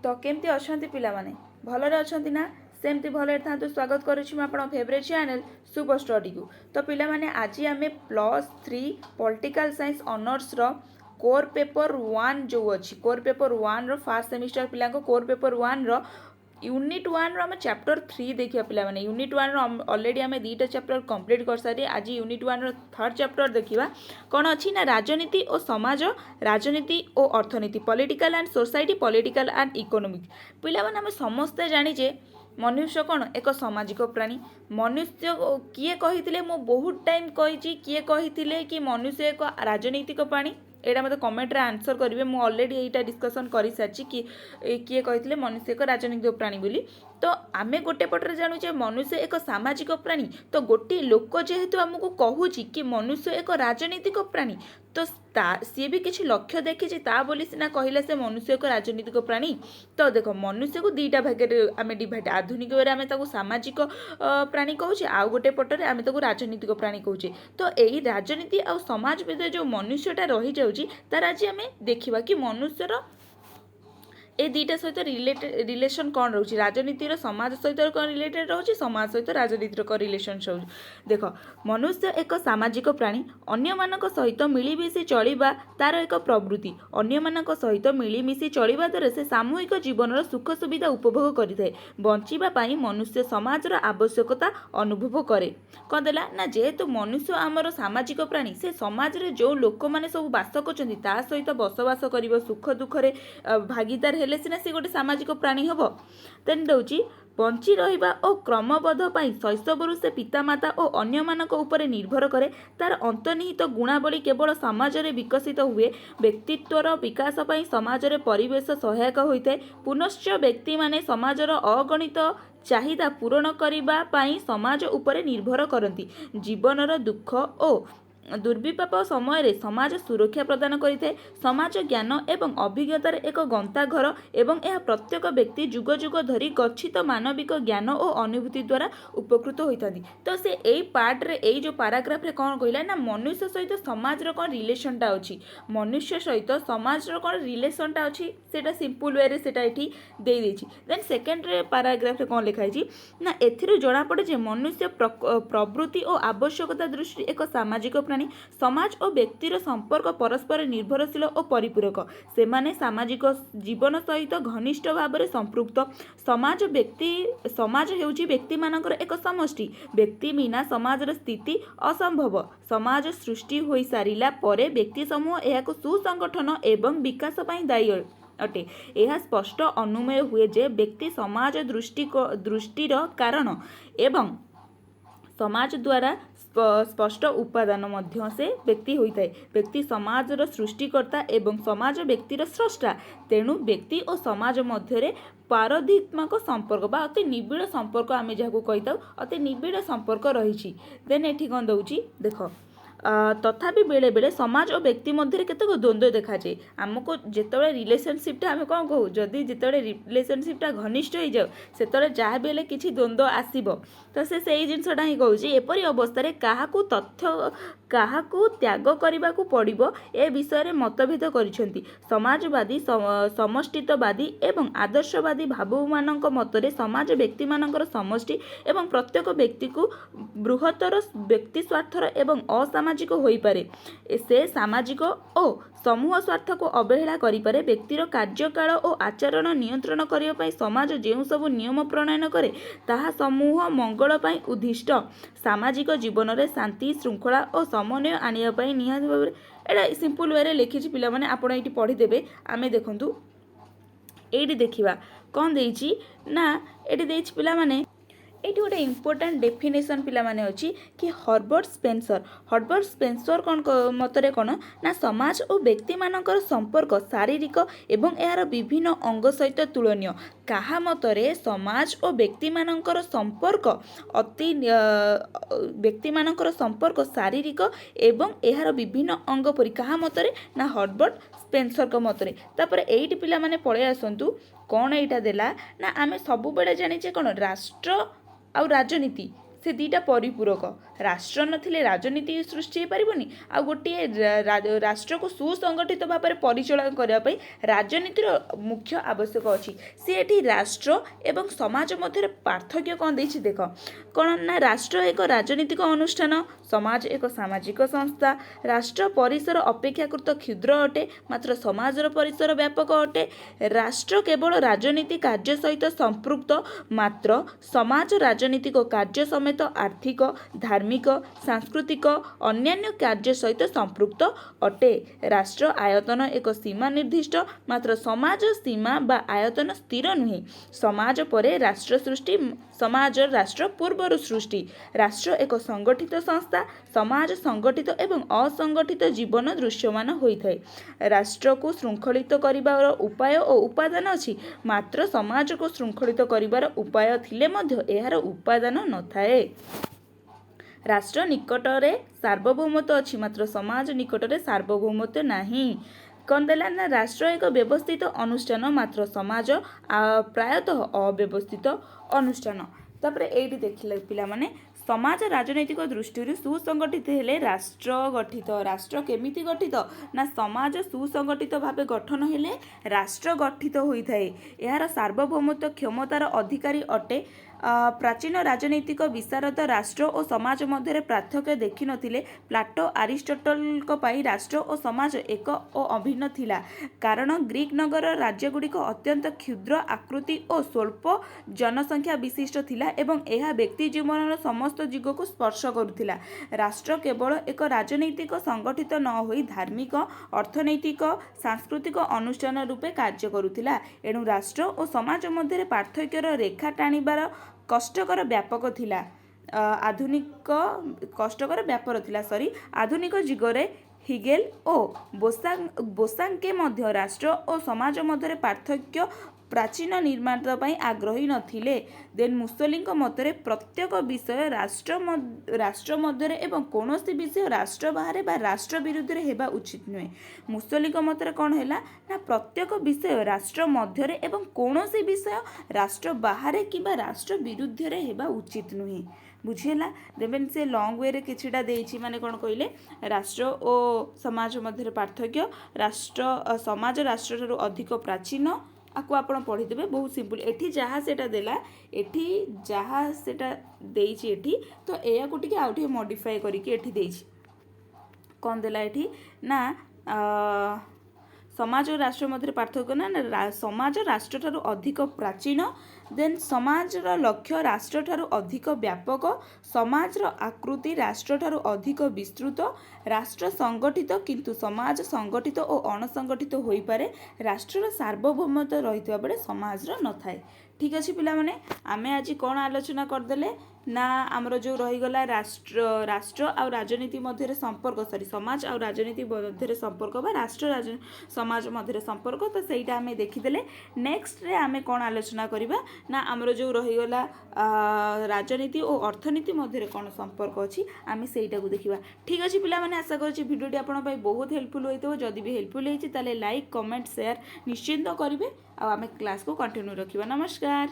तो केमती अछंती पिला माने भलरे अछंती ना सेमती भलरे थांतु स्वागत करुछि म आपण फेवरेट चैनल सुपर स्टडी को। तो पिला माने आज आमे +3 पॉलिटिकल साइंस ऑनर्स रो कोर पेपर 1 जो अछि core paper 1 row first semester पिला को कोर पेपर 1 रो यूनिट 1 रो हम चैप्टर 3 देखिया पिला माने यूनिट 1 रो ऑलरेडी हमें दीटा चैप्टर कंप्लीट कर सारी। आज यूनिट 1 रो थर्ड चैप्टर देखिबा कोन अछि ना राजनीति और समाज, राजनीति और अर्थनीति, political and society, political and economic. पिला माने हम समस्त जानि जे मनुष्य कौन एक सामाजिक प्राणी। मनुष्य किए कही मो बहुत टाइम कही किए कही कि मनुष्य एक राजनीतिक प्राणी, एटा मत कमेंट रे आंसर करेंगे। मु ऑलरेडी एटा डिस्कशन कर सारी कि किए कही मनुष्य एक राजनीतिक प्राणी बोली। तो आमे गोटे पटरे जानुचे मनुष्य एक सामाजिक प्राणी। तो गोटे लोक जेहेतु आमको कहूँ कि मनुष्य एक राजनीतिक प्राणी, तो सी भी किसी लक्ष्य देखी ता बोली सीना कहले से मनुष्य एक राजनीतिक प्राणी। तो देखो मनुष्य को दीटा भाग आम डिवाइड, आधुनिक वे आम सामाजिक प्राणी कहूचे, आउ गोटे पटरे आम राजनीतिक प्राणी कहूचे। तो यही राजनीति आ समाज भितर जो मनुष्यटा रही जाउची तार आज आम देखा कि मनुष्यर ए दुईटा सहित रिलेशन कौन रोचे, राजनीतिर समाज सहित कौन रिलेटेड रोचे, समाज सहित राजनीतिर कौन रिलेशन रोचे। देख मनुष्य एक सामाजिक प्राणी, अन्य मानक सहित मिलीमिशि चलिबा तार एक प्रवृत्ति। अन्य मानक सहित मिलीमिशि चलिबा द्वारा से सामूहिक जीवन सुख सुविधा उपभोग करिथाए। बंचिबा पाई मनुष्य समाजर आवश्यकता अनुभव करे। कौन देला ना जेहेतु मनुष्य आमर सामाजिक प्राणी, से समाज रे जो लोक माने सब बास करछन्ती ता सहित बसवास करिवो, सुख दुखरे भागीदार हेले सिना से गोटे सामाजिक प्राणी हबो। देन दउची बंची रहिबा और क्रमबद्ध पाई शैशवरु से पितामाता और अन्य मानक उपरे निर्भर करे। तार अंतर्निहित गुणावली केवल समाज रे विकसित हुए। व्यक्तित्वर विकास पाई समाज रे परिवेश सहायक होइते। पुनश्च व्यक्ति माने समाजर अगणित चाहिदा पूरण करिबा पाई समाज उपरे निर्भर करती। जीवनर दुख और दुर्विपाक समय रे समाज सुरक्षा प्रदान करिथे। समाज ज्ञान एवं अभिज्ञतार एक गंताघर एवं यह प्रत्येक व्यक्ति जुग जुग धरी गच्छित मानविक ज्ञान और अनुभूति द्वारा उपकृत होइथांती। तो से एई पार्ट रे एई जो पैराग्राफ रे कोन कहला ना मनुष्य सहित समाज रो कोन रिलेशनटा अछि, मनुष्य सहित समाज रो कोन रिलेशनटा अछि सेटा सिंपल वे रे सेटा एठी देई देछि। देन सेकंड रे पैराग्राफ रे कोन लिखा अछि ना एथिरु जणा पड़े जे मनुष्य प्रवृत्ति और आवश्यकता दृष्टि एक सामाजिक प्राणी। समाज और व्यक्तिर संपर्क परस्पर निर्भरशील और परिपूरक। सेमाने सामाजिक जीवन सहित घनिष्ठ भाव में संपृक्त। समाज हेउची व्यक्ति मानकर एक समष्टि। व्यक्ति बिना समाजर स्थिति असंभव। समाज सृष्टि होई सारिला परे व्यक्ति समूह एहाको सुसंगठन एवं विकास पाई दायी अटे। यह स्पष्ट अनुमेय हुए जे व्यक्ति समाज दृष्टिर कारण एवं समाज द्वारा स्पष्ट उपादान मध्य से व्यक्ति होता है। व्यक्ति समाजर सृष्टिकर्ता एवं समाज व्यक्तिर स्रष्टा। तेणु व्यक्ति और समाज मध्य पारधित्मक संपर्क बा अति निबिड़ संपर्क आम जहाँ कही था अति निबिड़ संपर्क रही। देन एठी कौन दउची देख तथापि बेले बेले समाज और व्यक्ति मध्य केतक द्वंद्व देखा जाए। आमको जिते रिलेशनशिपटा आम कौन कहू जदि जिते रिलेशनशिपटा घनिष्ठ हो जाओ से जहाँ भी किसी द्वंद्व आसब। तो से जिनसटा ही कहूँ एपरी अवस्था काहाकू तथ्य काहाकू त्याग करने को पड़ो ए विषय में मतभेद करिसेंती। समाजवादी समष्टितवादी एवं आदर्शवादी भावुमान मतरे समाज व्यक्ति मानकर समष्टि एवं प्रत्येक व्यक्ति को बृहत्तर व्यक्ति स्वार्थर एवं असामाजिक होई पारे। से सामाजिक और समूह स्वार्थ को अवहेला करिपारे। व्यक्तिर कार्यकाल और आचरण नियंत्रण करने पाई समाज जो सब नियम प्रणयन करे ताहा समूह मंगल पाई उद्दिष्ट। सामाजिक जीवन में शांति श्रृंखला और समन्वय आनिया पाई निहाती भाव एटा सिंपल वे लिखी पिला माने आपण एटी पढ़ीदेवे। आमे देखंतु एटी देखिबा कौन देइछि ना एटी देइछि पिला माने एटी गोटे इम्पोर्टाट डेफिनेशन पिला माने अछि कि हर्बर्ट स्पेंसर कौन मतरे कौन ना समाज और व्यक्ति मानकर संपर्क शारीरिक एवं यार विभिन्न अंग सहित तुलनीय। कहा मतरे समाज और व्यक्ति मानकर संपर्क अति व्यक्ति मानकर संपर्क शारीरिक एवं यार विभिन्न अंग परि कहा मतरे ना हर्बर्ट स्पेंसर को मतरे। तापर एइट पिला माने पळे आसंतु कौन एइटा देला ना आमे सबु बेले जानिचे कौन राष्ट्र आ राजनीति से दुईटा परिपूरक राष्ट्र नथिले राजनीति सृष्टि पारिबनी आ गोटे राष्ट्र को सुसंगठित भाव में परिचालन करने राजनीतिर मुख्य आवश्यक अच्छी सी एठी राष्ट्र एवं समाज मध्य पार्थक्य कौन देछि देख कौन ना राष्ट्र एक राजनीतिक अनुष्ठान समाज एक सामाजिक संस्था राष्ट्र परिसर अपेक्षाकृत क्षुद्र अटे मात्र समाजर परिसर व्यापक अटे राष्ट्र केवल राजनीति कार्य सहित संपृक्त मात्र समाज राजनीतिक कार्य समेत आर्थिक धार्मिक सांस्कृतिक अन्यान्य कार्य सहित संपृक्त अटे राष्ट्र आयतन एक सीमा निर्दिष्ट मात्र समाज सीमा बा आयतन स्थिर नुहे समाज परे राष्ट्र सृष्टि समाज राष्ट्र पूर्वर सृष्टि राष्ट्र एक संगठित संस्था समाज संगठित एवं असंगठित जीवन दृश्यमान होइथाय राष्ट्र को श्रृंखलित करिबार उपाय और उपादान अछि मात्र समाज को श्रृंखलित करिबार उपाय थिले मध्य एहार उपादान नथाए राष्ट्र निकटरे सार्वभौमत्व अछि मात्र समाज निकटरे सार्वभौमत्व नाही कौन देला ना राष्ट्र एक व्यवस्थित अनुष्ठान मात्र समाज प्रायतः अव्यवस्थित अनुष्ठान तापर एठी देखिले पिला माने समाज राजनैतिक दृष्टि सुसंगठित हेले राष्ट्र गठित राष्ट्र केमिति गठित ना समाज सुसंगठित भावे गठन हेले राष्ट्र गठित होइथाय एहार सार्वभौमत्व क्षमतार अधिकारी अटे प्राचीन राजनैतिक विशारद राष्ट्र और समाज मध्य पार्थक्य देखि नथिले प्लाटो आरिस्टोटल राष्ट्र और समाज एक और अभिन्न थिला कारण ग्रीक नगर राज्यगुड़िक अत्यंत क्षुद्र आकृति और स्वल्प जनसंख्या विशिष्ट थिला एवं यह व्यक्ति जीवन समस्त दिग को स्पर्श करुथिला राष्ट्र केवल एक राजनैतिक संगठित न होई धार्मिक अर्थनैतिक सांस्कृतिक अनुष्ठान रूपे कार्य करुथिला एणु राष्ट्र और समाज मध्य पार्थक्यर रेखा टाणीबार कष्टकर व्यापक थिला आधुनिक कष्टकर व्यापार थिला आधुनिक जुगरे हिगेल और बोसांके मध्य राष्ट्र और समाज मध्य पार्थक्य प्राचीन निर्माण आग्रही नथिले देन मुसोलिन मतरे प्रत्येक विषय राष्ट्र मध्य एवं कौन विषय राष्ट्र बाहर बा राष्ट्र विरुद्ध हेबा उचित नुहे मुसोलिन मतरे कौन है ना प्रत्येक विषय राष्ट्र मध्य एवं कौन विषय राष्ट्र बाहर कि राष्ट्र विरुद्ध हेबा उचित नुहे बुझीला देन से लंग वे किछिटा देछि माने कोन कहले राष्ट्र और समाज मध्य पार्थक्य राष्ट्र समाज राष्ट्र ठारू अधिक प्राचीन आपको आपण पढ़ीदेवे बहुत सिंपल एठी जहाँ सेटा देला एठी जहाँ सेटा देइछि एठी तो एया को टिके आउटे मॉडिफाई करिके एठी देइछि कोन देला एठी ना समाज और राष्ट्र मध्य पार्थक्य ना समाज राष्ट्र ठारू अधिक प्राचीन देन समाजर लक्ष्य राष्ट्र ठारू अधिक व्यापक समाजर आकृति राष्ट्र ठारू अधिक विस्तृत राष्ट्र संगठित किंतु समाज संगठित और अणसंगठित होई पारे राष्ट्रर सार्वभौमत्व रहितबा बेले समाजर नथाय ठीक अच्छे पिला माने आमे आज कौन आलोचना करदेले ना आमर जो रहीगला राष्ट्र आ राजनीति मध्य संपर्क सॉरी समाज आ राजनीति मध्य संपर्क बा राष्ट्र समाज मध्य संपर्क तो सहीटा आमे देखीदेले नेक्स्ट रे आमे कौन आलोचना करिबा ना आमर जो रहीगला राजनीति और अर्थनीति मध्य कौन संपर्क अच्छी आमे सहीटा को देखिबा ठीक अच्छे पिला माने आशा करूँ भिडियोटी आपन पई बहुत हेल्पफुल होइतो जदि भी हेल्पफुल होइछि ताले लाइक कमेंट शेयर निश्चिंत करिवे आ आमे क्लास को कंटिन्यू रखिबा नमस्कार।